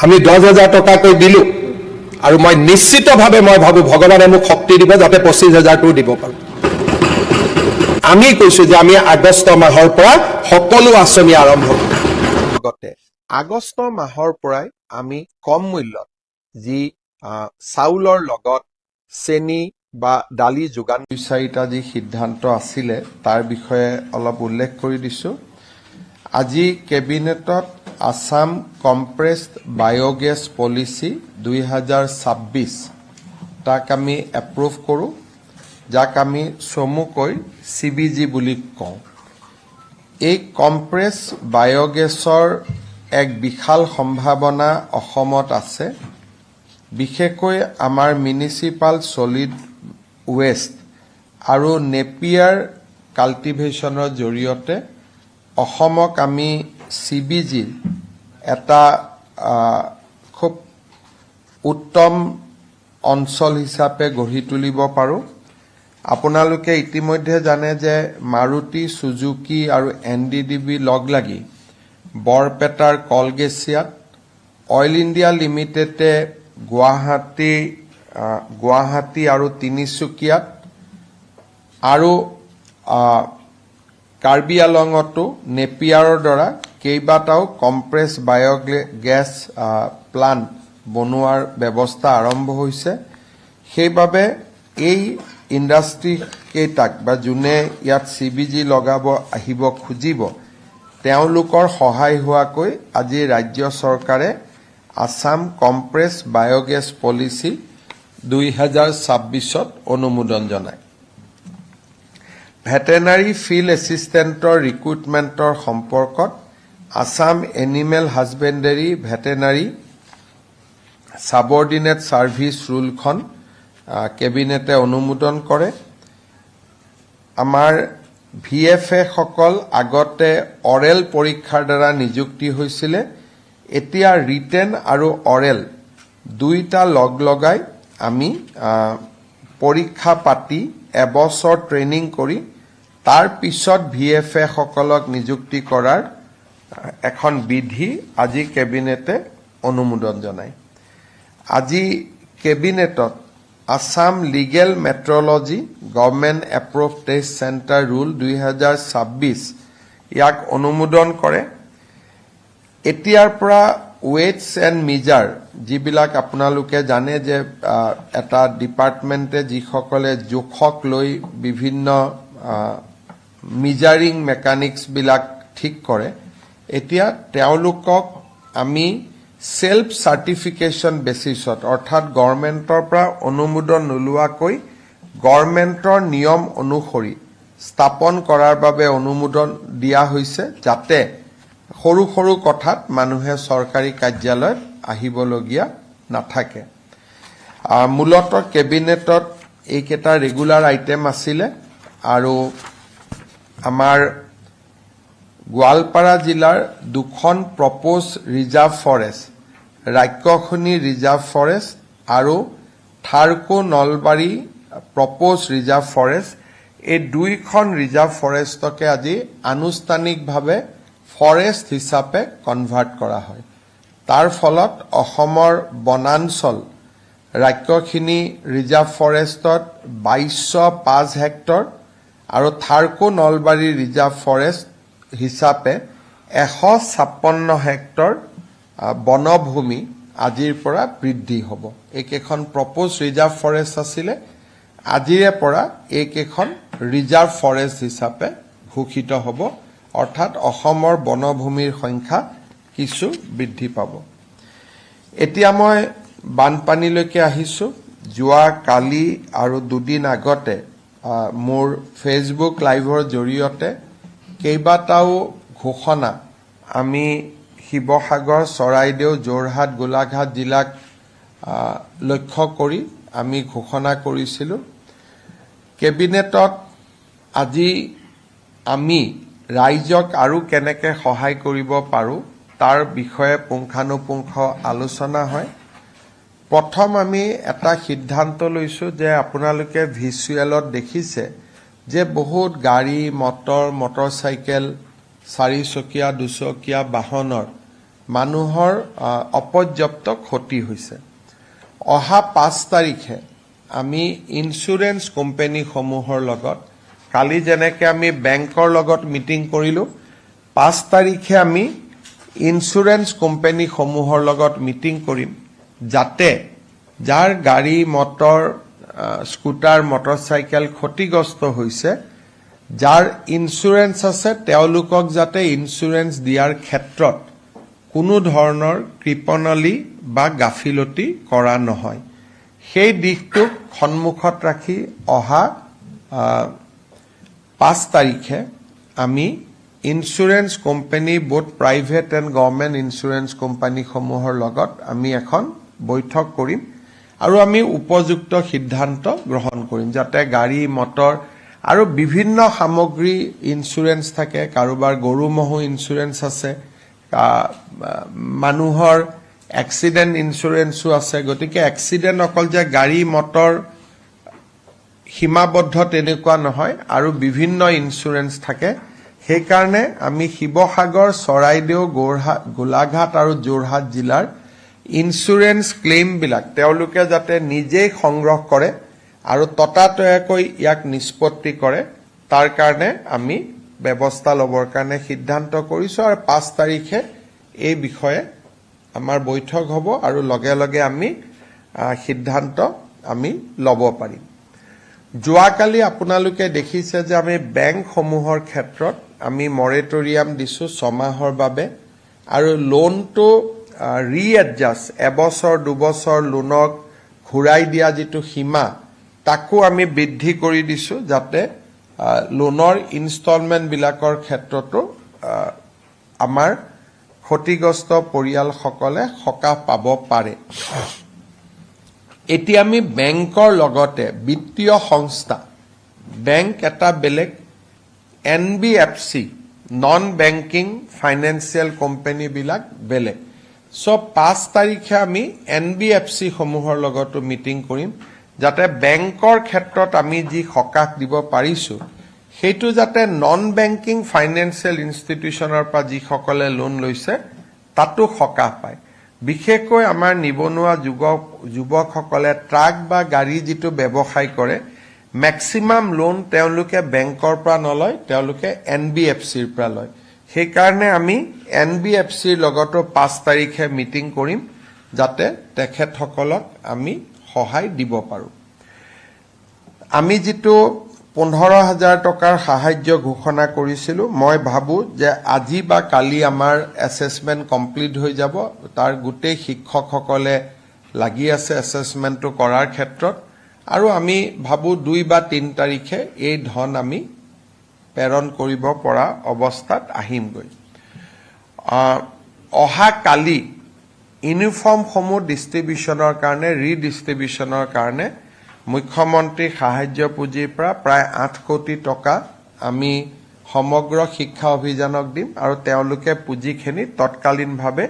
আমি 10,000 টকাকৈ দিলোঁ আৰু মই নিশ্চিতভাৱে মই ভাবোঁ ভগৱানে মোক শক্তি দিব যাতে 25,000টো দিব পাৰোঁ। আমি কৈছোঁ যে আমি আগষ্ট মাহৰ পৰা সকলো আঁচনি আৰম্ভ কৰিম। আগষ্ট মাহৰ পৰাই আমি কম মূল্যত যি চাউলৰ লগত চেনি বা দালি যোগান 2-4টা যি সিদ্ধান্ত আছিলে তাৰ বিষয়ে অলপ উল্লেখ কৰি দিছোঁ। আজি কেবিনেটত আসাম কম্প্ৰেছড বায়োগেছ পলিচি 2026 তাক আমি এপ্ৰুভ কৰোঁ, যাক আমি চমুকৈ CBG বুলি কওঁ। এই কম্প্ৰেছ বায়োগেছৰ এক বিশাল সম্ভাৱনা অসমত আছে। বিশেষকৈ আমাৰ মিউনিচিপাল ছলিড ৱেষ্ট আৰু নেপিয়াৰ কাল্টিভেশ্যনৰ জৰিয়তে অসমক আমি CBGৰ এটা খুব উত্তম অঞ্চল হিচাপে গঢ়ি তুলিব পাৰোঁ। আপোনালোকে ইতিমধ্যে জানে যে মাৰুতি সুজুকি আৰু NDDB লগ লাগি বৰপেটাৰ কলগেছিয়াত, অইল ইণ্ডিয়া লিমিটেডে গুৱাহাটী আৰু তিনিচুকীয়াত আৰু কাৰ্বি আলঙতো নেপিয়াৰৰ দ্বাৰা কেইবাটাও কম্প্ৰেছ বায়োগেছ প্লাণ্ট বনোৱাৰ ব্যৱস্থা আৰম্ভ হৈছে। সেইবাবে এই ইণ্ডাষ্ট্ৰী কেইটাক বা যোনে ইয়াত CBG লগাব আহিব খুজিব তেওঁলোকৰ সহায় হোৱাকৈ আজি ৰাজ্য চৰকাৰে আসাম কম্প্ৰেছ বায়োগেছ পলিচি 2026ত অনুমোদন জনায়। ভেটেনাৰী ফিল্ড এছিষ্টেণ্টৰ ৰিক্ৰুটমেণ্টৰ সম্পৰ্কত Assam animal husbandry veterinary subordinate service ৰুলখন কেবিনেটে অনুমোদন কৰে। আমাৰ VFA সকল আগতে অৰেল পৰীক্ষাৰ দ্বাৰা নিযুক্তি হৈছিলে, এতিয়া ৰিটেন আৰু অৰেল দুইটা লগাই আমি পৰীক্ষা পাতি এবছৰ ট্ৰেইনিং কৰি তাৰ পিছত VFA সকলক নিযুক্তি কৰাৰ এখন বিধি আজি কেবিনেটে অনুমোদন জনায়। আজি কেবিনেটত Assam legal metrology government approved test centre rule 2026 ইয়াক অনুমোদন কৰে। এতিয়াৰ পৰা ৱেটছ এণ্ড মিজাৰ যিবিলাক আপোনালোকে জানে যে এটা ডিপাৰ্টমেণ্টে যিসকলে জোখক লৈ বিভিন্ন মিজাৰিং মেকানিক্সবিলাক ঠিক কৰে, এতিয়া তেওঁলোকক আমি সেল্ফ চাৰ্টিফিকেশ্যন বেচিছত অৰ্থাৎ গভৰ্ণমেণ্টৰ পৰা অনুমোদন নোলোৱাকৈ গভৰ্ণমেণ্টৰ নিয়ম অনুসৰি স্থাপন কৰাৰ বাবে অনুমোদন দিয়া হৈছে, যাতে সৰু সৰু কথাত মানুহে চৰকাৰী কাৰ্যালয়ত আহিবলগীয়া নাথাকে। মূলতঃ কেবিনেটত এইকেইটা ৰেগুলাৰ আইটেম আছিলে আৰু আমাৰ গোৱালপাৰা জিলাৰ 2খন proposed reserve forest, Rakshasni reserve forest আৰু Tharko Nalbari proposed reserve forest, এই 2খন ৰিজাৰ্ভ ফৰেষ্টকে আজি আনুষ্ঠানিকভাৱে ফৰেষ্ট হিচাপে কনভাৰ্ট কৰা হয়। তাৰ ফলত অসমৰ বনাঞ্চল ৰাক্ষসনী ৰিজাৰ্ভ ফৰেষ্টত 2205 হেক্টৰ আৰু থাৰ্কো নলবাৰী ৰিজাৰ্ভ ফৰেষ্ট হিচাপে 156 হেক্টৰ বনভূমি আজিৰ পৰা বৃদ্ধি হ'ব। এইকেইখন প্ৰপ'জ ৰিজাৰ্ভ ফৰেষ্ট আছিলে, আজিৰে পৰা এইকেইখন ৰিজাৰ্ভ ফৰেষ্ট হিচাপে ঘোষিত হ'ব, অৰ্থাৎ অসমৰ বনভূমিৰ সংখ্যা কিছু বৃদ্ধি পাব। এতিয়া মই বানপানীলৈকে আহিছোঁ। যোৱা কালি আৰু 2 দিন আগতে মোৰ ফেচবুক লাইভৰ জৰিয়তে কেইবাটাও ঘোষণা আমি শিৱসাগৰ, চৰাইদেউ, যোৰহাট, গোলাঘাট জিলাক লক্ষ্য কৰি আমি ঘোষণা কৰিছিলোঁ। কেবিনেটত আজি আমি ৰাইজক আৰু কেনেকৈ সহায় কৰিব পাৰোঁ তাৰ বিষয়ে পুংখানুপুংখ আলোচনা হয়। প্ৰথম আমি এটা সিদ্ধান্ত লৈছোঁ যে আপোনালোকে ভিজুৱেলত দেখিছে যে বহুত গাড়ী মটৰচাইকেল, 4চকীয়া 2চকীয়া বাহনৰ মানুহৰ অপৰ্যাপ্ত ক্ষতি হৈছে অহা 5 তাৰিখে আমি ইন্স্যুৰেন্স কোম্পানীসমূহৰ লগত কালি যেনেকৈ আমি বেংকৰ লগত মিটিং কৰিলোঁ 5 তাৰিখে আমি ইন্স্যুৰেন্স কোম্পানীসমূহৰ লগত মিটিং কৰিম যাতে যাৰ গাড়ী মটৰ স্কুটাৰ মটৰচাইকেল ক্ষতিগ্ৰস্ত হৈছে যাৰ ইন্স্যুৰেন্স আছে তেওঁলোকক যাতে ইন্স্যুৰেন্স দিয়াৰ ক্ষেত্ৰত কোনো ধৰণৰ কৃপণালী বা গাফিলতি কৰা নহয় সেই দিশটোক সন্মুখত ৰাখি অহা 5 তাৰিখে আমি insurance company both private and government insurance কোম্পানীসমূহৰ লগত আমি এখন বৈঠক কৰিম আৰু আমি উপযুক্ত সিদ্ধান্ত গ্ৰহণ কৰিম যাতে গাড়ী মটৰ আৰু বিভিন্ন সামগ্ৰী ইন্স্যুৰেন্স থাকে কাৰোবাৰ গৰু মহো ইন্স্যুৰেন্স আছে মানুহৰ এক্সিডেন্ট ইন্স্যুৰেন্সো আছে গতিকে এক্সিডেন্ট অকল যে গাড়ী মটৰ সীমাবদ্ধ তেনেকুৱা নহয় আৰু বিভিন্ন ইন্স্যুৰেন্স থাকে সেইকাৰণে আমি শিৱসাগৰ চৰাইদেউ গোলাঘাট আৰু যোৰহাট জিলাৰ ইন্স্যুৰেন্স ক্লেইমবিলাক তেওঁলোকে যাতে নিজেই সংগ্ৰহ কৰে আৰু ততাতয়াকৈ ইয়াক নিষ্পত্তি কৰে তাৰ কাৰণে আমি ব্যৱস্থা ল'বৰ কাৰণে সিদ্ধান্ত কৰিছোঁ আৰু 5 তাৰিখে এই বিষয়ে আমাৰ বৈঠক হ'ব আৰু লগে লগে আমি সিদ্ধান্ত আমি ল'ব পাৰিম যোৱাকালি আপোনালোকে দেখিছে যে আমি বেংকসমূহৰ ক্ষেত্ৰত আমি মৰেটৰিয়াম দিছোঁ 6 মাহৰ বাবে আৰু লোনটো ৰিএডজাষ্ট এবছৰ দুবছৰ লোনক ঘূৰাই দিয়া যিটো সীমা তাকো আমি বৃদ্ধি কৰি দিছোঁ যাতে লোনৰ ইনষ্টলমেণ্টবিলাকৰ ক্ষেত্ৰতো আমাৰ ক্ষতিগ্ৰস্ত পৰিয়ালসকলে সকাহ পাব পাৰে এতিয়া আমি বেংকৰ লগতে বিত্তীয় সংস্থা বেংক এটা বেলেগ এনবিএফচি নন বেংকিং ফাইনেন্সিয়েল কোম্পানীবিলাক বেলেগ সব 5 তাৰিখে আমি এনবিএফচি সমূহৰ লগতো মিটিং কৰিম যাতে বেংকৰ ক্ষেত্ৰত আমি যি সকাহ দিব পাৰিছো সেইটো যাতে নন বেংকিং ফাইনেন্সিয়েল ইনষ্টিটিউচনৰ পৰা যিসকলে লোন লৈছে তাতো সকাহ পায় বিশেষকৈ আমাৰ নিবনুৱা যুৱকসকলে ট্ৰাক বা গাড়ী যিটো ব্যৱসায় কৰে ম্যাক্সিমাম লোন তেওঁলোকে বেংকৰ পৰা নলয় তেওঁলোকে এনবিএফচিৰ পৰা লয় সেইকাৰণে আমি এনবিএফচিৰ লগতো 5 তাৰিখে মিটিং কৰিম যাতে তেখেতসকলক আমি সহায় দিব পাৰো আমি যিটো 15,000 টকাৰ সাহায্য ঘোষণা কৰিছিলো মই ভাবো যে আজি বা কালি আমাৰ এসেসমেন্ট কমপ্লিট হৈ যাব তাৰ গোটেই শিক্ষকসকলে লাগি আছে এসেসমেন্টটো কৰাৰ ক্ষেত্ৰত আৰু আমি ভাবো 2 বা 3 তাৰিখে এই ধন আমি প্ৰেৰণ কৰিব পৰা অৱস্থাত আহিমগৈ অহা কালি ইউনিফৰ্ম সমূহ ডিস্ট্ৰিবিউশনৰ কাৰণে ৰিডিস্ট্ৰিবিউশনৰ কাৰণে মুখ্যমন্ত্ৰী সাহায্য পুঁজিৰ পৰা প্ৰায় 8 কোটি টকা আমি সমগ্ৰ শিক্ষা অভিযানক দিম আৰু তেওঁলোকে পুঁজিখিনি তৎকালীনভাৱে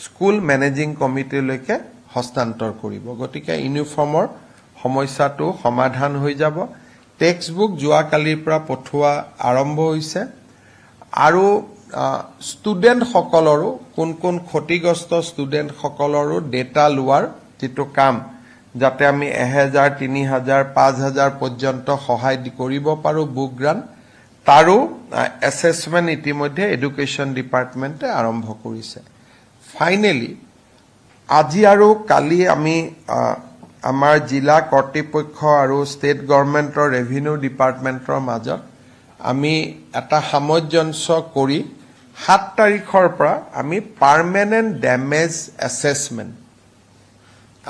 স্কুল মেনেজিং কমিটিলৈকে হস্তান্তৰ কৰিব গতিকে ইউনিফৰ্মৰ সমস্যাটো সমাধান হৈ যাব টেক্সটবুক যোৱাকালিৰ পৰা পঠোৱা আৰম্ভ হৈছে আৰু ষ্টুডেন্ট সকলৰো কোন ক্ষতিগ্ৰস্ত ষ্টুডেন্ট সকলৰো ডেটা লোৱাৰ যেটো কাম যাতে আমি 1000 3000 5000 পৰ্যন্ত সহায় কৰিব পাৰো বুক গ্ৰান্ট তাৰো এসেসমেন্ট ইতিমধ্যে এডুকেশন ডিপাৰ্টমেন্টে আৰম্ভ কৰিছে ফাইনালি আজি আৰু কালি আমি আমাৰ জিলা কৰ্তৃপক্ষ আৰু ষ্টেট গভৰ্ণমেণ্টৰ ৰেভিনিউ ডিপাৰ্টমেণ্টৰ মাজত আমি এটা সামঞ্জস্য কৰি 7 তাৰিখৰ পৰা আমি পাৰ্মানেন্ট ড্যামেজ এসেসমেন্ট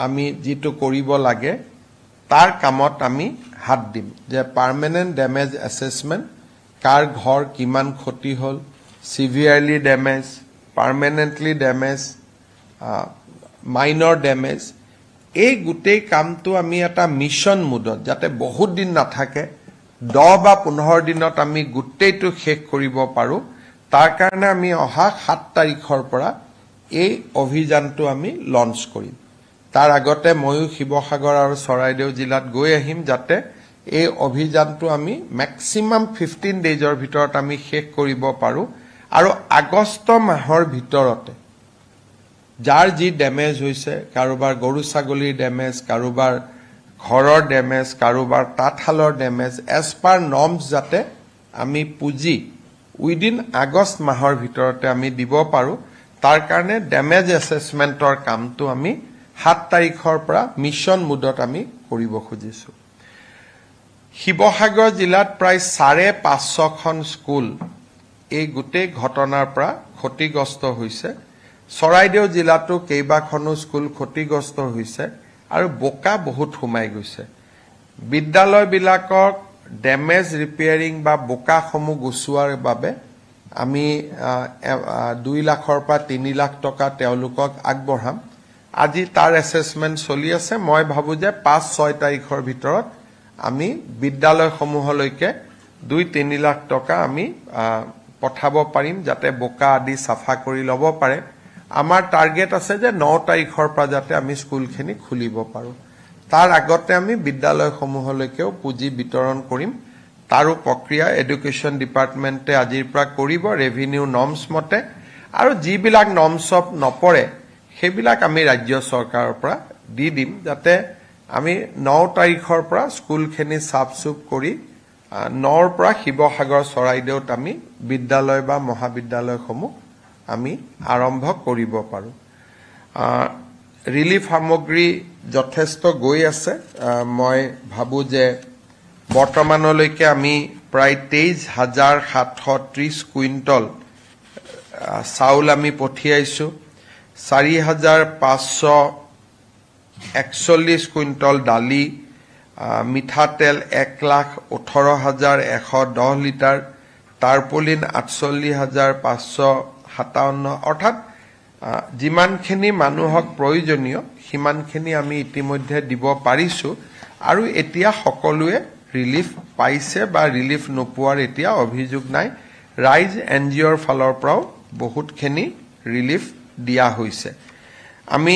আমি যেটো কৰিব লাগে তাৰ কামত আমি হাত দিম যে পাৰ্মানেন্ট ড্যামেজ এসেসমেন্ট কাৰ ঘৰ কিমান ক্ষতি হল সিভিয়াৰলি ড্যামেজ পাৰ্মানেন্টলি ড্যামেজ মাইনৰ ড্যামেজ এই গোটেই কামটো আমি এটা মিশন মুডত যাতে বহুত দিন নাথাকে 10 বা 15 দিনত আমি গোটেইটো শেষ কৰিব পাৰো তাৰ কাৰণে আমি অহা 7 তাৰিখৰ পৰা এই অভিযানটো আমি লঞ্চ কৰিম তাৰ আগতে ময়ো শিৱসাগৰ আৰু চৰাইদেউ জিলাত গৈ আহিম যাতে এই অভিযানটো আমি ম্যাক্সিমাম 15 ডেজৰ ভিতৰত আমি শেষ কৰিব পাৰো আৰু আগষ্ট মাহৰ ভিতৰতে যাৰ যি ডেমেজ হৈছে, কাৰোবাৰ গৰু ছাগলীৰ ডেমেজ, কাৰোবাৰ ঘৰৰ ডেমেজ, কাৰোবাৰ তাঁতশালৰ ডেমেজ, এজ পাৰ নৰ্মছ যাতে আমি পুঁজি উইদিন আগষ্ট মাহৰ ভিতৰতে আমি দিব পাৰোঁ, তাৰ কাৰণে ডেমেজ এছেছমেণ্টৰ কামটো আমি 7 তাৰিখৰ পৰা মিছন মুডত আমি কৰিব খুজিছোঁ। শিৱসাগৰ জিলাত প্ৰায় 550খন স্কুল এই গোটেই ঘটনাৰ পৰা ক্ষতিগ্ৰস্ত হৈছে। চৰাইদেউ জিলাতো কেইবাখনো স্কুল ক্ষতিগ্ৰস্ত হৈছে আৰু বোকা বহুত সোমাই গৈছে। বিদ্যালয়বিলাকক ডেমেজ ৰিপেয়াৰিং বা বোকাসমূহ গুচোৱাৰ বাবে আমি 2 লাখৰ পৰা 3 লাখ টকা তেওঁলোকক আগবঢ়াম। আজি তাৰ এছেছমেণ্ট চলি আছে। মই ভাবোঁ যে 5-6 তাৰিখৰ ভিতৰত আমি বিদ্যালয়সমূহলৈকে 2-3 লাখ টকা আমি পঠাব পাৰিম, যাতে বোকা আদি চাফা কৰি ল'ব পাৰে। আমাৰ টাৰ্গেট আছে যে 9 তাৰিখৰ পৰা যাতে আমি স্কুলখিনি খুলিব পাৰোঁ। তাৰ আগতে আমি বিদ্যালয়সমূহলৈকেও পুঁজি বিতৰণ কৰিম। তাৰো প্ৰক্ৰিয়া এডুকেশ্যন ডিপাৰ্টমেণ্টে আজিৰ পৰা কৰিব ৰেভিনিউ নৰ্মছ মতে, আৰু যিবিলাক নৰ্মছত নপৰে সেইবিলাক আমি ৰাজ্য চৰকাৰৰ পৰা দি দিম, যাতে আমি 9 তাৰিখৰ পৰা স্কুলখিনি চাফ চুফ কৰি 9ৰ পৰা শিৱসাগৰ চৰাইদেউত আমি বিদ্যালয় বা মহাবিদ্যালয়সমূহ আমি আৰম্ভ কৰিব পাৰোঁ। ৰিলিফ সামগ্ৰী যথেষ্ট গৈ আছে। মই ভাবোঁ যে বৰ্তমানলৈকে আমি প্ৰায় 23,730 কুইণ্টল চাউল আমি পঠিয়াইছোঁ। 4,541 কুইণ্টল দালি, মিঠাতেল 1,18,110 লিটাৰ, টাৰ্পলিন 48,557, অৰ্থাৎ যিমানখিনি মানুহক প্ৰয়োজনীয় সিমানখিনি আমি ইতিমধ্যে দিব পাৰিছোঁ। আৰু এতিয়া সকলোৱে ৰিলিফ পাইছে বা ৰিলিফ নোপোৱাৰ এতিয়া অভিযোগ নাই। ৰাইজ NGOৰ ফালৰ পৰাও বহুতখিনি ৰিলিফ দিয়া হৈছে। আমি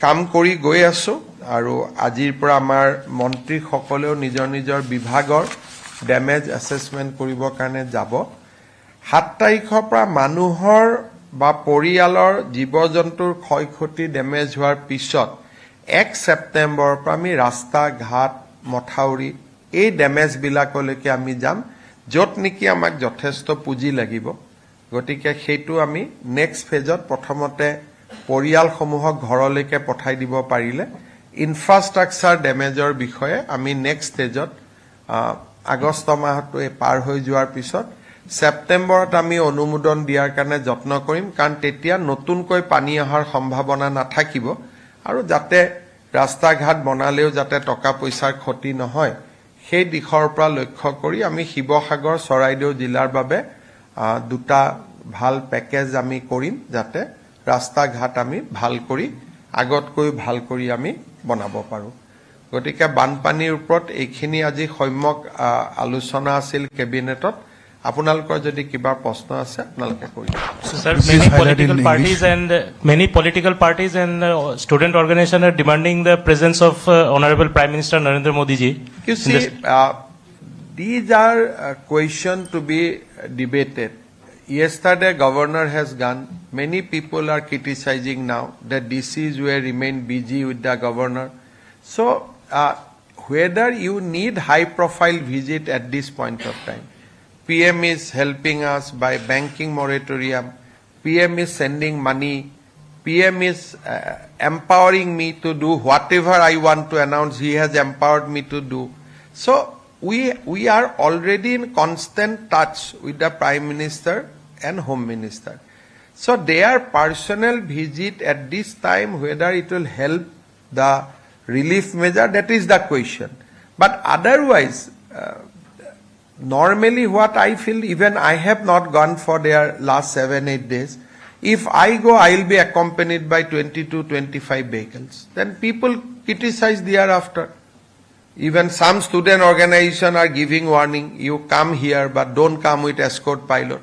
কাম কৰি গৈ আছোঁ আৰু আজিৰ পৰা আমাৰ মন্ত্ৰীসকলেও নিজৰ নিজৰ বিভাগৰ ডেমেজ এছেছমেণ্ট কৰিবৰ কাৰণে যাব। 7 তাৰিখৰ পৰা মানুহৰ বা পৰিয়ালৰ জীৱ জন্তুৰ ক্ষয় ক্ষতি ডেমেজ হোৱাৰ পিছত 1 ছেপ্টেম্বৰৰ পৰা আমি ৰাস্তা ঘাট মথাউৰি এই ডেমেজবিলাকলৈকে আমি যাম, য'ত নেকি আমাক যথেষ্ট পুঁজি লাগিব। গতিকে সেইটো আমি নেক্সট ফেজত প্ৰথমতে পৰিয়ালসমূহক ঘৰলৈকে পঠাই দিব পাৰিলে ইনফ্ৰাষ্ট্ৰাকচাৰ ডেমেজৰ বিষয়ে আমি নেক্সট ষ্টেজত আগষ্ট মাহটো পাৰ হৈ যোৱাৰ পিছত ছেপ্টেম্বৰত আমি অনুমোদন দিয়াৰ কাৰণে যত্ন কৰিম, কাৰণ তেতিয়া নতুনকৈ পানী অহাৰ সম্ভাৱনা নাথাকিব আৰু যাতে ৰাস্তা ঘাট বনালেও যাতে টকা পইচাৰ ক্ষতি নহয় সেই দিশৰ পৰা লক্ষ্য কৰি আমি শিৱসাগৰ চৰাইদেউ জিলাৰ বাবে 2টা ভাল পেকেজ আমি কৰিম, যাতে ৰাস্তা ঘাট আমি ভাল কৰি আগতকৈ ভাল কৰি আমি বনাব পাৰোঁ। গতিকে বানপানীৰ ওপৰত এইখিনি আজি সম্যক আলোচনা আছিল কেবিনেটত। আপোনালোকৰ যদি কিবা প্ৰশ্ন আছে আপোনালোকে কৰিব। So, sir, many political parties and student organizations are demanding the presence of Honorable Prime Minister Narendra Modi ji. You see, these are questions to be debated. Yesterday, Governor has gone. Many people are criticizing now that DCs will remain busy with the Governor. So, whether you need high-profile visit at this point of time, PM is helping us by banking moratorium. PM is sending money. PM is empowering me to do whatever I want to announce. He has empowered me to do. So we are already in constant touch with the Prime Minister and Home Minister. So their personal visit at this time, whether it will help the relief measure, that is the question. But otherwise, normally what I feel, even I have not gone for their last 7-8 days. If I go, I will be accompanied by 20-25 vehicles. Then people criticize thereafter. Even some student organization are giving warning, you come here but don't come with escort pilot.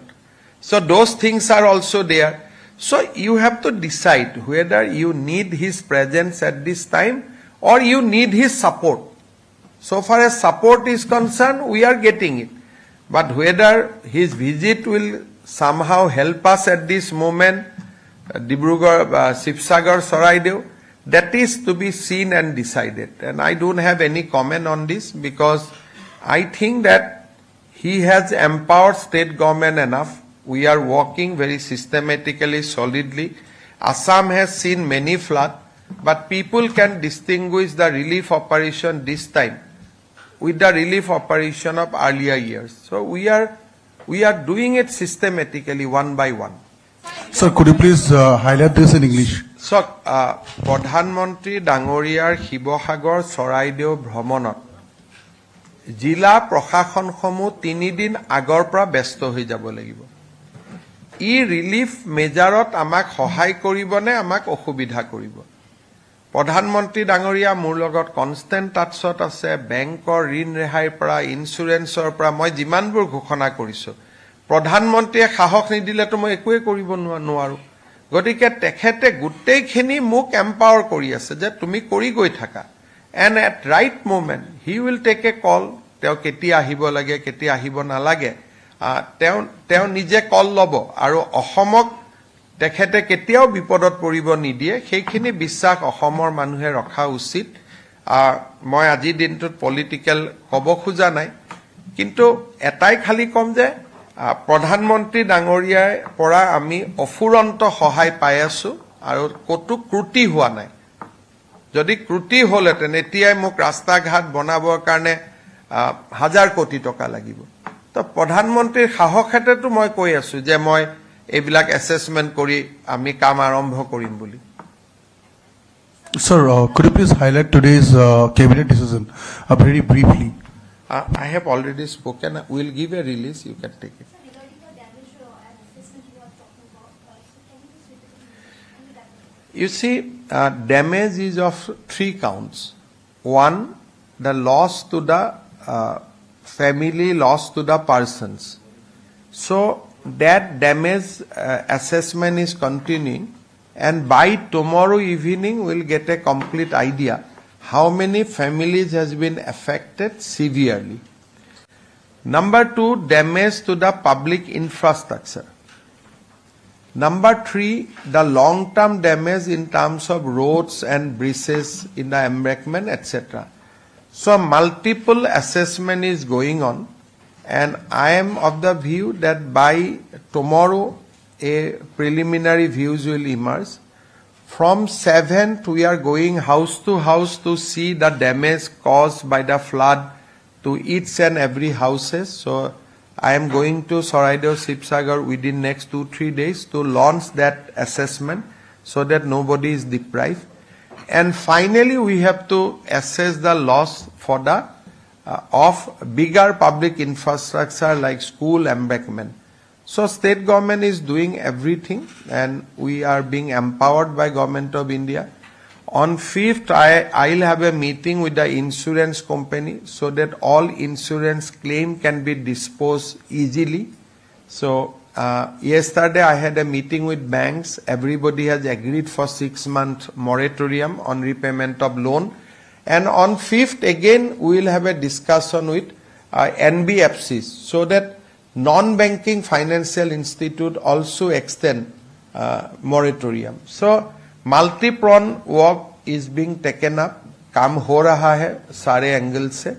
So those things are also there. So you have to decide whether you need his presence at this time or you need his support. So far as support is concerned, we are getting it. But whether his visit will somehow help us at this moment, Dibrugarh, Sibsagar, Saraideo, that is to be seen and decided. And I don't have any comment on this because I think that he has empowered state government enough. We are working very systematically, solidly. Assam has seen many floods, but people can distinguish the relief operation this time with the relief operation of earlier years. So we are doing it systematically one by one. Sir, could you please highlight this in English? So, প্ৰধানমন্ত্ৰী ডাঙৰীয়াৰ শিৱসাগৰ চৰাইদেউ ভ্ৰমণত জিলা প্ৰশাসনসমূহ 3 দিন আগৰ পৰা ব্যস্ত হৈ যাব লাগিব। ই ৰিলিফ মেজাৰত আমাক সহায় কৰিবনে আমাক অসুবিধা কৰিব? প্ৰধানমন্ত্ৰী ডাঙৰীয়া মোৰ লগত কনষ্টেণ্ট টাচত আছে, বেংকৰ ঋণ ৰেহাইৰ পৰা, ইঞ্চুৰেঞ্চৰ পৰা মই যিমানবোৰ ঘোষণা কৰিছোঁ, প্ৰধানমন্ত্ৰীয়ে সাহস নিদিলেতো মই একোৱে কৰিব নোৱাৰো। গতিকে তেখেতে গোটেইখিনি মোক এম্পাৱাৰ কৰি আছে যে তুমি কৰি গৈ থাকা। And at right moment he will take a call, তেওঁ কেতিয়া আহিব লাগে কেতিয়া আহিব নালাগে তেওঁ নিজে কল ল'ব আৰু অসমক তেখেতে কেতিয়াও বিপদত পৰিব নিদিয়ে, সেইখিনি বিশ্বাস অসমৰ মানুহে ৰখা উচিত। মই আজিৰ দিনটোত পলিটিকেল ক'ব খোজা নাই, কিন্তু এটাই খালি ক'ম যে প্ৰধানমন্ত্ৰী ডাঙৰীয়াৰ পৰা আমি অফুৰন্ত সহায় পাই আছো আৰু ক'তো ক্ৰুটি হোৱা নাই। যদি ক্ৰুটি হ'লহেঁতেন এতিয়াই মোক ৰাস্তা ঘাট বনাবৰ কাৰণে 1000 কোটি টকা লাগিব। তো প্ৰধানমন্ত্ৰীৰ সাহসেতেতো মই কৈ আছো যে মই এইবিলাক এছেছমেণ্ট কৰি আমি কাম আৰম্ভ কৰিম বুলি। Sir, could you please highlight today's cabinet decision very briefly? I have already spoken. We'll give a release. You can take it. Regarding the damage and assessment you are talking about, so can you just repeat it? You see, damage is of 3 counts. One, the loss to the family, loss to the persons. So that damage assessment is continuing, and by tomorrow evening we'll get a complete idea how many families has been affected severely. Number 2, damage to the public infrastructure. Number 3, the long-term damage in terms of roads and bridges in the embankment, etc. So multiple assessment is going on, and I am of the view that by tomorrow a preliminary views will emerge. From 7th, we are going house to house to see the damage caused by the flood to each and every houses. So I am going to Saraideo, Sibsagar within next 2-3 days to launch that assessment so that nobody is deprived. And finally, we have to assess the loss for the of bigger public infrastructure like school embankment. So state government is doing everything, and we are being empowered by Government of India. On 5th, I'll have a meeting with the insurance company so that all insurance claim can be disposed easily. So yesterday I had a meeting with banks. Everybody has agreed for 6-month moratorium on repayment of loan. And on 5th again we will have a discussion with NBFCs so that non-banking financial institute also extend moratorium. So multi-pronged work is being taken up. काम हो रहा है सारे angle से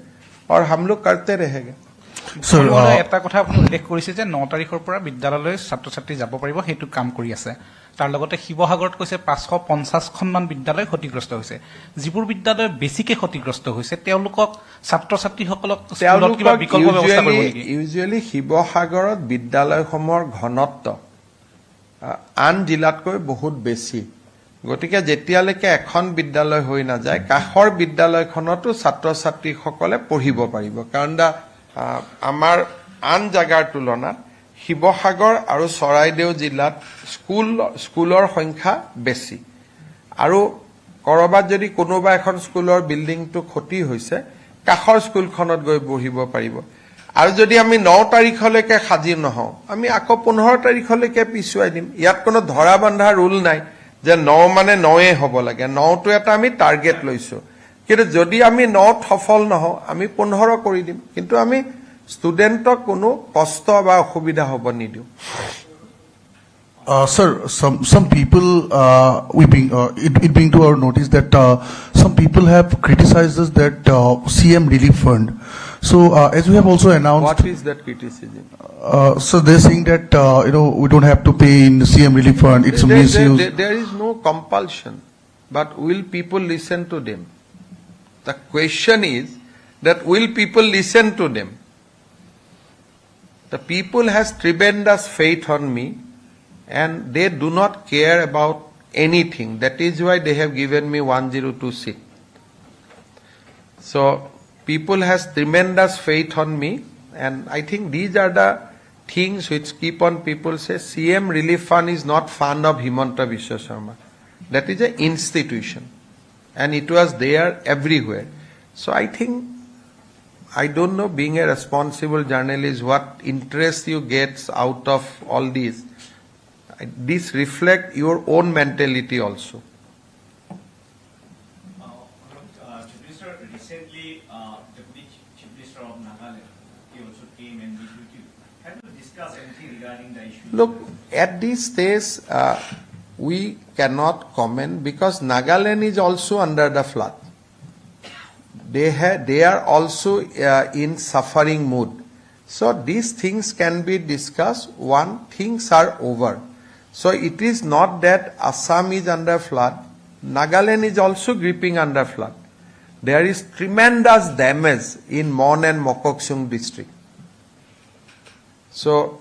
और हम लोग करते रहेंगे। Sir, এটা কথা আপুনি উল্লেখ কৰিছে যে 9 তাৰিখৰ পৰা বিদ্যালয়লৈ ছাত্ৰ ছাত্ৰী যাব পাৰিব, সেইটো কাম কৰি আছে। তাৰ লগতে শিৱসাগৰত কৈছে 550খনমান বিদ্যালয় ক্ষতিগ্ৰস্ত হৈছে। যিবোৰ বিদ্যালয় বেছিকে ক্ষতিগ্ৰস্ত হৈছে তেওঁলোকক ছাত্ৰ ছাত্ৰীসকলক স্কুলত কিবা বিকল্প ব্যৱস্থা কৰিব নেকি? ইউজুৱেলি শিৱসাগৰত বিদ্যালয়সমূহৰ ঘনত্ব আন জিলাতকৈ বহুত বেছি। গতিকে যেতিয়ালৈকে এখন বিদ্যালয় হৈ নাযায় কাষৰ বিদ্যালয়খনতো ছাত্ৰ ছাত্ৰীসকলে পঢ়িব পাৰিব, কাৰণ আমাৰ আন জাগাৰ তুলনাত শিৱসাগৰ আৰু চৰাইদেউ জিলাত স্কুলৰ সংখ্যা বেছি। আৰু কৰবাত যদি কোনোবা এখন স্কুলৰ বিল্ডিংটো ক্ষতি হৈছে কাষৰ স্কুলখনত গৈ পঢ়িব পাৰিব। আৰু যদি আমি 9 তাৰিখলৈকে সাজি নহওঁ আমি আকৌ 15 তাৰিখলৈকে পিছুৱাই দিম। ইয়াত কোনো ধৰা বন্ধা ৰুল নাই যে 9 মানে 9এ হ'ব লাগে। 9টো এটা আমি টাৰ্গেট লৈছো, কিন্তু যদি আমি 9ত সফল নহওঁ আমি 15 কৰি দিম, কিন্তু আমি ষ্টুডেণ্টক কোনো কষ্ট বা অসুবিধা হ'ব নিদিওঁ। Sir, some people, it being to our notice that some people have criticized us that CM Relief Fund. So as we have also announced, What is that criticism? so they're saying that we don't have to pay in the CM Relief Fund. It's a misuse. There is no compulsion, but will people listen to them? The question is that will people listen to them? The people has tremendous faith on me, and they do not care about anything. That is why they have given me 102 seat. So people has tremendous faith on me, and I think these are the things which keep on people say CM Relief Fund is not fund of Himanta Biswa Sharma. That is an institution, and it was there everywhere. So I think, I don't know, being a responsible journalist, what interest you get out of all this. This reflect your own mentality also. Chief Minister, recently, Deputy Chief Minister of Nagaland, he also came and meet with you. Have you discussed anything regarding the issue? Look, at this stage, we cannot comment because Nagaland is also under the flood. They are also in suffering mood. So these things can be discussed once things are over. So it is not that Assam is under flood, Nagaland is also gripping under flood. There is tremendous damage in Mon and Mokoksung district. So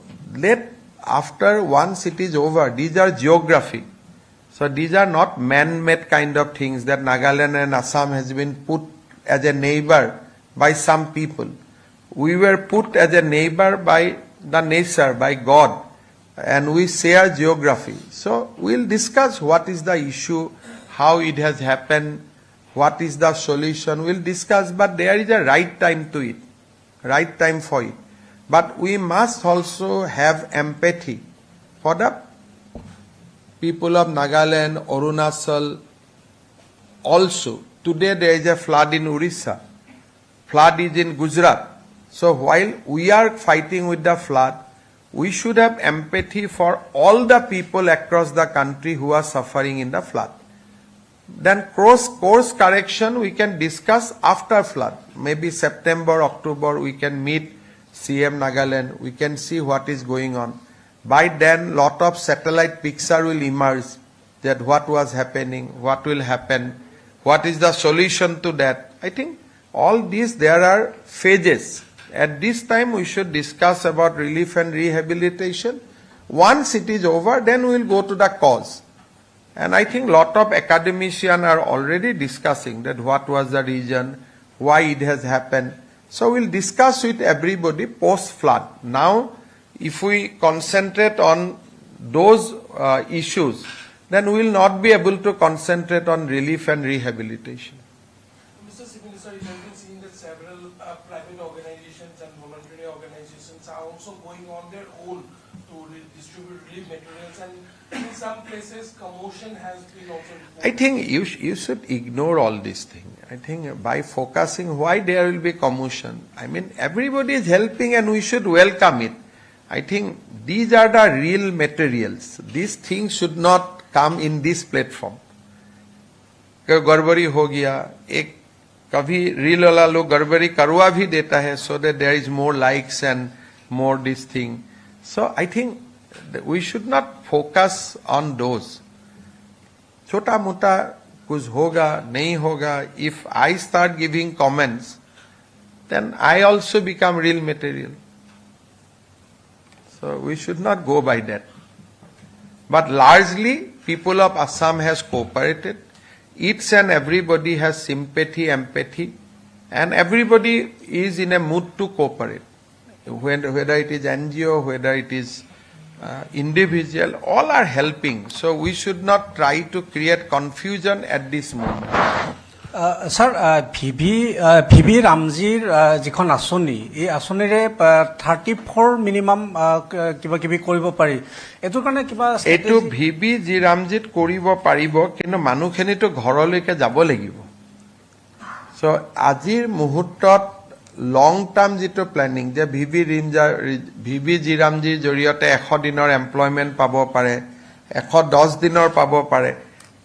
after once it is over, these are geography. So these are not man-made kind of things that Nagaland and Assam has been put as a neighbor by some people. We were put as a neighbor by the nature, by God, and we share geography. So we'll discuss what is the issue, how it has happened, what is the solution. We'll discuss, but there is a right time to it, right time for it. But we must also have empathy for the people of Nagaland, Arunachal. Also, today there is a flood in Orissa. Flood is in Gujarat. So while we are fighting with the flood, we should have empathy for all the people across the country who are suffering in the flood. Then course correction we can discuss after flood. Maybe September, October we can meet CM Nagaland. We can see what is going on. By then, lot of satellite picture will emerge that what was happening, what will happen, what is the solution to that. I think all these, there are phases. At this time, we should discuss about relief and rehabilitation. Once it is over, then we will go to the cause. And I think lot of academicians are already discussing that what was the reason, why it has happened. So we'll discuss with everybody post-flood. Now, if we concentrate on those issues, then we will not be able to concentrate on relief and rehabilitation. Mr. Chief Minister, it has been seen that several private organizations and voluntary organizations are also going on their own to distribute relief materials, and in some places commotion has been also reported. I think you should ignore all these things. I think by focusing why there will be commotion. I mean, everybody is helping and we should welcome it. I think these are the real materials. These things should not come in this platform. गड़बड़ी हो गया, एक कभी reel वाला लोग गड़बड़ी करवा भी देता है, so that there is more likes and more this thing. So I think we should not focus on those. छोटा मोटा कुछ होगा नहीं होगा. If I start giving comments, then I also become real material. So we should not go by that. But largely, people of Assam has cooperated. Each and everybody has sympathy, empathy, and everybody is in a mood to cooperate. Whether it is NGO, whether it is individual, all are helping. So we should not try to create confusion at this moment. Sir V ৰামজীৰ যিখন আঁচনি, এই আঁচনিৰে 34 minimum কিবা কিবি কৰিব পাৰি, এইটোৰ কাৰণে কিবা এইটো ভিভি জি ৰামজীত কৰিব পাৰিব, কিন্তু মানুহখিনিতো ঘৰলৈকে যাব লাগিব. চ' আজিৰ মুহূৰ্তত লং টাৰ্ম যিটো প্লেনিং যে ভিভি জি ৰামজীৰ জৰিয়তে 100 দিনৰ এমপ্লয়মেণ্ট পাব পাৰে, 110 দিনৰ পাব পাৰে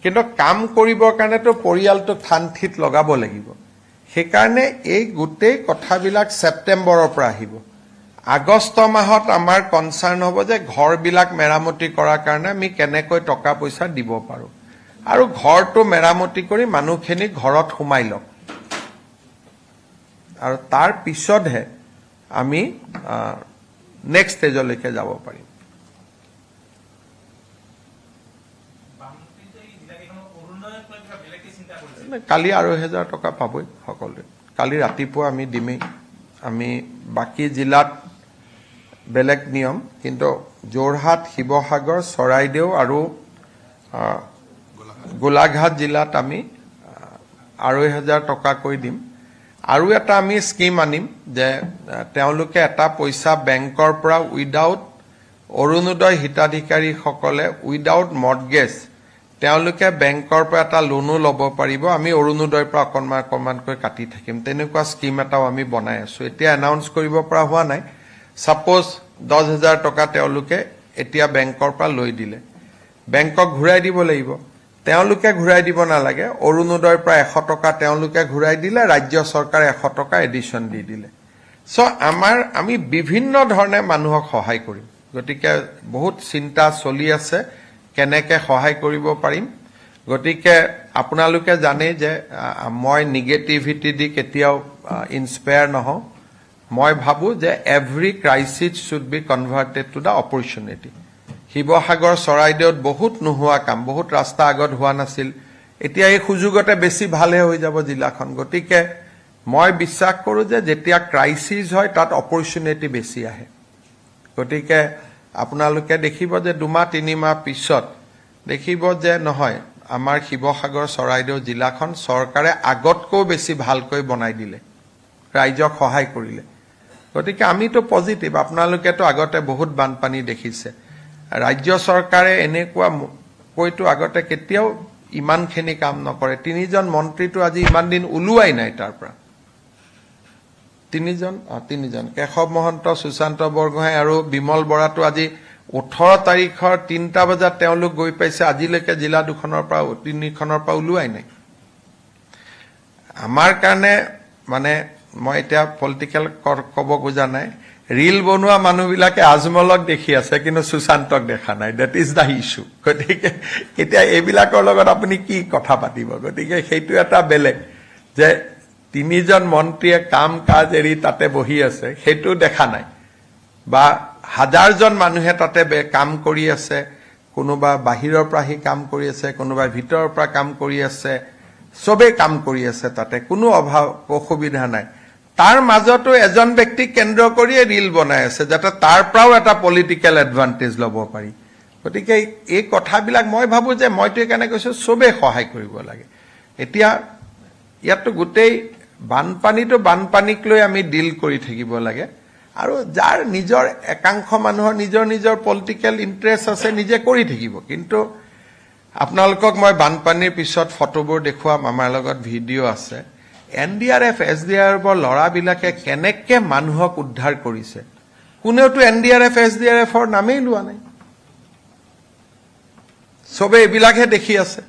কিন্তু কাম কৰিবৰ কাৰণেতো পৰিয়ালটোক থান থিত লগাব লাগিব সেইকাৰণে এই গোটেই কথাবিলাক ছেপ্টেম্বৰৰ পৰা আহিব আগষ্ট মাহত আমাৰ কনসাৰ্ন হ'ব যে ঘৰবিলাক মেৰামতি কৰাৰ কাৰণে আমি কেনেকৈ টকা পইচা দিব পাৰো আৰু ঘৰটো মেৰামতি কৰি মানুহখিনি ঘৰত সোমাই লওক আৰু তাৰ পিছতহে আমি নেক্সট ষ্টেজলৈকে যাব পাৰিম কালি আৰু 1000 টকা পাবই সকলোৱে কালি ৰাতিপুৱা আমি দিমেই আমি বাকি জিলাত বেলেগ নিয়ম কিন্তু যোৰহাট শিৱসাগৰ চৰাইদেউ আৰু গোলাঘাট জিলাত আমি আৰু 1000 টকা কৈ দিম আৰু এটা আমি স্কিম আনিম যে তেওঁলোকে এটা পইচা বেংকৰ পৰা উইদাউট অৰুণোদয় হিতাধিকাৰীসকলে উইদাউট মৰ্টগেজ তেওঁলোকে বেংকৰ পৰা এটা লোনো ল'ব পাৰিব আমি অৰুণোদয়ৰ পৰা অকণমানকৈ কাটি থাকিম তেনেকুৱা স্কিম এটাও আমি বনাই আছো এতিয়া এনাউন্স কৰিব পৰা হোৱা নাই সাপোজ 10000 টকা তেওঁলোকে এতিয়া বেংকৰ পৰা লৈ দিলে বেংকক ঘূৰাই দিব লাগিব তেওঁলোকে ঘূৰাই দিব নালাগে অৰুণোদয়ৰ পৰা 100 টকা তেওঁলোকে ঘূৰাই দিলে ৰাজ্য চৰকাৰে 100 টকা এডিশন দি দিলে সো আমি বিভিন্ন ধৰণে মানুহক সহায় কৰিম গতিকে বহুত চিন্তা চলি আছে কেনেকে সহায় কৰিব পাৰিম গতিকে আপোনালোকে জানে যে মই নেগেটিভিটি দি কেতিয়াও ইনস্পায়াৰ নহওঁ মই ভাবো যে every crisis should be converted to the opportunity Sivasagar চৰাইদেউত বহুত নোহোৱা কাম বহুত ৰাস্তা আগত হোৱা নাছিল এতিয়া এই সুযোগতে বেছি ভালে হৈ যাব জিলাখন গতিকে মই বিশ্বাস কৰো যে যেতিয়া ক্ৰাইচিছ হয় তাত অপৰচুনিটি বেছি আহে গতিকে আপোনালোকে দেখিব যে 2-3 মাহ পিছত দেখিব যে নহয় আমাৰ শিৱসাগৰ চৰাইদেউ জিলাখন চৰকাৰে আগতকৈ বেছি ভালকৈ বনাই দিলে ৰাইজক সহায় কৰিলে গতিকে আমিতো পজিটিভ আপোনালোকেতো আগতে বহুত বানপানী দেখিছে ৰাজ্য চৰকাৰে এনেকুৱা কৈতো আগতে কেতিয়াও ইমানখিনি কাম নকৰে 3জন মন্ত্ৰীটো আজি ইমান দিন ওলোৱাই নাই তাৰ পৰা 3জন কেশৱ মহন্ত সুশান্ত বৰগোহাঁই আৰু বিমল বৰাটো আজি 18 তাৰিখৰ 3টা বজাত তেওঁলোক গৈ পাইছে আজিলৈকে জিলা দুখনৰ পৰা 3খনৰ পৰা ওলোৱাই নাই আমাৰ কাৰণে মানে মই এতিয়া পলিটিক্যাল ক'ব খোজা নাই ৰিল বনোৱা মানুহবিলাকে আজমলক দেখি আছে কিন্তু সুশান্তক দেখা নাই দ্যাট ইজ দা ইস্যু গতিকে এতিয়া এইবিলাকৰ লগত আপুনি কি কথা পাতিব গতিকে সেইটো এটা বেলেগ যে 3জন মন্ত্ৰীয়ে কাম কাজ এৰি তাতে বহি আছে সেইটো দেখা নাই বা হাজাৰজন মানুহে তাতে কাম কৰি আছে কোনোবা বাহিৰৰ পৰা আহি কাম কৰি আছে কোনোবা ভিতৰৰ পৰা কাম কৰি আছে সবে কাম কৰি আছে তাতে কোনো অভাৱ অসুবিধা নাই তাৰ মাজতো এজন ব্যক্তি কেন্দ্ৰ কৰি ৰিল বনাই আছে যাতে তাৰ পৰাও এটা পলিটিক্যাল এডভান্টেজ ল'ব পাৰি গতিকে এই কথাবিলাক মই ভাবো যে মইতো কেনে কৈছো সবে সহায় কৰিব লাগে এতিয়া ইয়াতো গোটেই বানপানীক লৈ আমি ডিল কৰি থাকিব লাগে আৰু যাৰ নিজৰ একাংশ মানুহৰ নিজৰ পলিটিক্যাল ইন্টাৰেষ্ট আছে নিজে কৰি থাকিব কিন্তু আপোনালোকক মই বানপানীৰ পিছত ফটোবোৰ দেখুৱাম আমাৰ লগত ভিডিঅ' আছে এনডিআৰএফ এছডিআৰএফৰ ল'ৰাবিলাকে কেনেকে মানুহক উদ্ধাৰ কৰিছে কোনেওতো এনডিআৰএফ এছডিআৰএফৰ নামেই লোৱা নাই সবে এইবিলাকহে দেখি আছে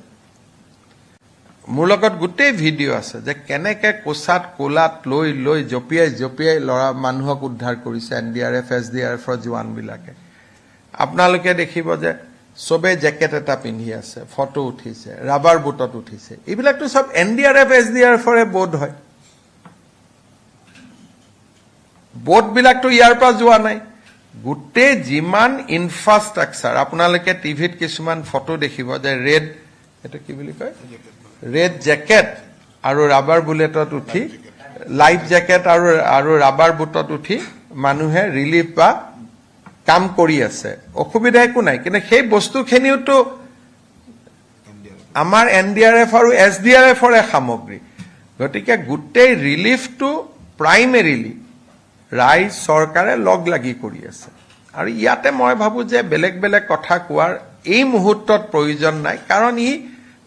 মোৰ লগত গোটেই ভিডিঅ' আছে যে কেনেকে কোচাত কোলাত লৈ জপিয়াই ল'ৰা মানুহক উদ্ধাৰ কৰিছে এনডিআৰএফ এছডিআৰএফৰ জোৱানবিলাকে আপোনালোকে দেখিব যে সবে জেকেট এটা পিন্ধি আছে ফটো উঠিছে ৰাবাৰ বুটত উঠিছে এইবিলাকতো সব এনডিআৰএফ এছডিআৰএফৰে বোট হয় বোটবিলাকতো ইয়াৰ পৰা যোৱা নাই গোটেই যিমান ইনফ্ৰাষ্ট্ৰাকচাৰ আপোনালোকে টিভিত কিছুমান ফটো দেখিব যে ৰেড এটা কি বুলি কয় ৰেড জেকেট আৰু ৰাবাৰ বুলেটত উঠি লাইফ জেকেট আৰু ৰাবাৰ বুটত উঠি মানুহে ৰিলিফ বা কাম কৰি আছে অসুবিধা একো নাই কিন্তু সেই বস্তুখিনিওতো আমাৰ এনডিআৰএফ আৰু এছডিআৰএফৰে সামগ্ৰী গতিকে গোটেই ৰিলিফটো প্ৰাইমেৰিলি ৰাইজ চৰকাৰে লগ লাগি কৰি আছে আৰু ইয়াতে মই ভাবো যে বেলেগ কথা কোৱাৰ এই মুহূৰ্তত প্ৰয়োজন নাই কাৰণ ই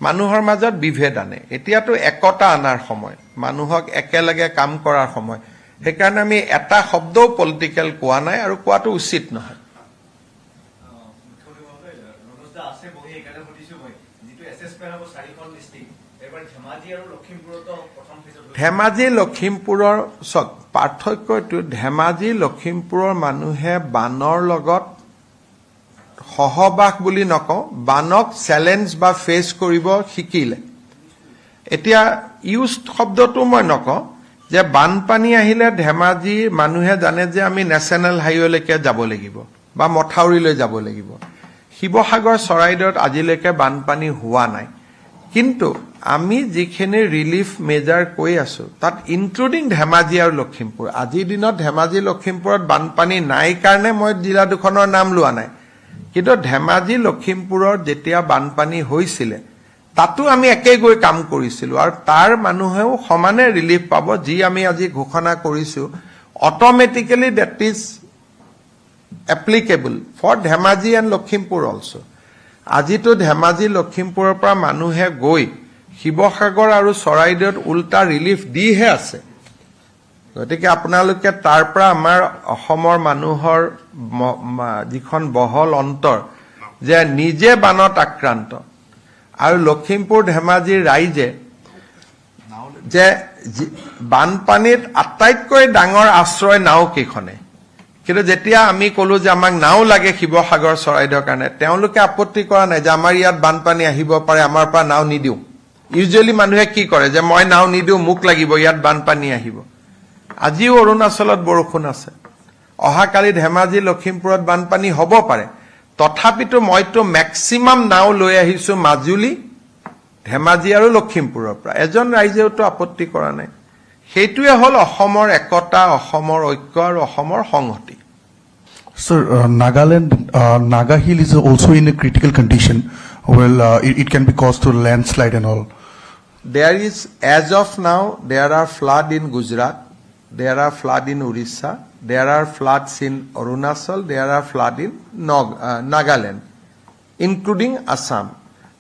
মানুহৰ মাজত বিভেদ আনে এতিয়াতো একতা আনাৰ সময় মানুহক একেলগে কাম কৰাৰ সময় সেইকাৰণে আমি এটা শব্দও পলিটিক্যাল কোৱা নাই আৰু কোৱাটো উচিত নহয় আছে এবাৰ ধেমাজি আৰু লখিমপুৰতো প্ৰথম ফেজত ধেমাজি লখিমপুৰৰ চাওক পাৰ্থক্য এইটো ধেমাজি লখিমপুৰৰ মানুহে বানৰ লগত সহবাস বুলি নকওঁ বানক চেলেঞ্জ বা ফেচ কৰিব শিকিলে এতিয়া ইউজ শব্দটো মই নকওঁ যে বানপানী আহিলে ধেমাজি মানুহে জানে যে আমি নেশ্যনেল হাইৱেলৈকে যাব লাগিব বা মথাউৰিলৈ যাব লাগিব শিৱসাগৰ চৰাইদেউত আজিলৈকে বানপানী হোৱা নাই কিন্তু আমি যিখিনি ৰিলিফ মেজাৰ কৈ আছো তাত ইনক্লুডিং ধেমাজি আৰু লখিমপুৰ আজিৰ দিনত ধেমাজি লখিমপুৰত বানপানী নাই কাৰণে মই জিলা দুখনৰ নাম লোৱা নাই কিন্তু ধেমাজি লখিমপুৰৰ যেতিয়া বানপানী হৈছিলে তাতো আমি একে গৈ কাম কৰিছিলো আৰু তাৰ মানুহেও সমানে ৰিলিফ পাব যি আমি আজি ঘোষণা কৰিছো automatically that is applicable for Dhemaji and Lakhimpur also. আজিতো ধেমাজি লখিমপুৰৰ পৰা মানুহে গৈ শিৱসাগৰ আৰু চৰাইদেউত উল্টা ৰিলিফ দিহে আছে গতিকে আপোনালোকে তাৰ পৰা আমাৰ অসমৰ মানুহৰ যিখন বহল অন্তৰ যে নিজে বানত আক্ৰান্ত আৰু লখিমপুৰ ধেমাজিৰ ৰাইজে যে বানপানীত আটাইতকৈ ডাঙৰ আশ্ৰয় নাও কেইখনে কিন্তু যেতিয়া আমি কলো যে আমাক নাও লাগে শিৱসাগৰ চৰাইদেউৰ কাৰণে তেওঁলোকে আপত্তি কৰা নাই যে আমাৰ ইয়াত বানপানী আহিব পাৰে আমাৰ পৰা নাও নিদিও ইউজুৱেলি মানুহে কি কৰে যে মই নাও নিদিও মোক লাগিব ইয়াত বানপানী আহিব আজিও অৰুণাচলত বৰষুণ আছে অহাকালি ধেমাজি লখিমপুৰত বানপানী হ'ব পাৰে তথাপিতো মইতো মেক্সিমাম নাও লৈ আহিছো মাজুলী ধেমাজি আৰু লখিমপুৰৰ পৰা এজন ৰাইজেওতো আপত্তি কৰা নাই সেইটোৱে হল অসমৰ একতা অসমৰ ঐক্য আৰু অসমৰ সংহতি Sir, Nagaland, Naga Hill is also in a critical condition. Well, it can be caused to landslide and all. There is, as of now, there are flood in Gujarat, there are flood in Orissa, there are floods in Arunachal, there are flood in Nagaland, including Assam.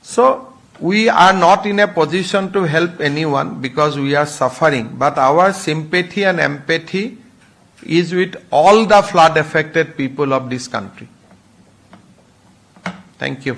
So, we are not in a position to help anyone because we are suffering, but our sympathy and empathy is with all the flood affected people of this country. Thank you.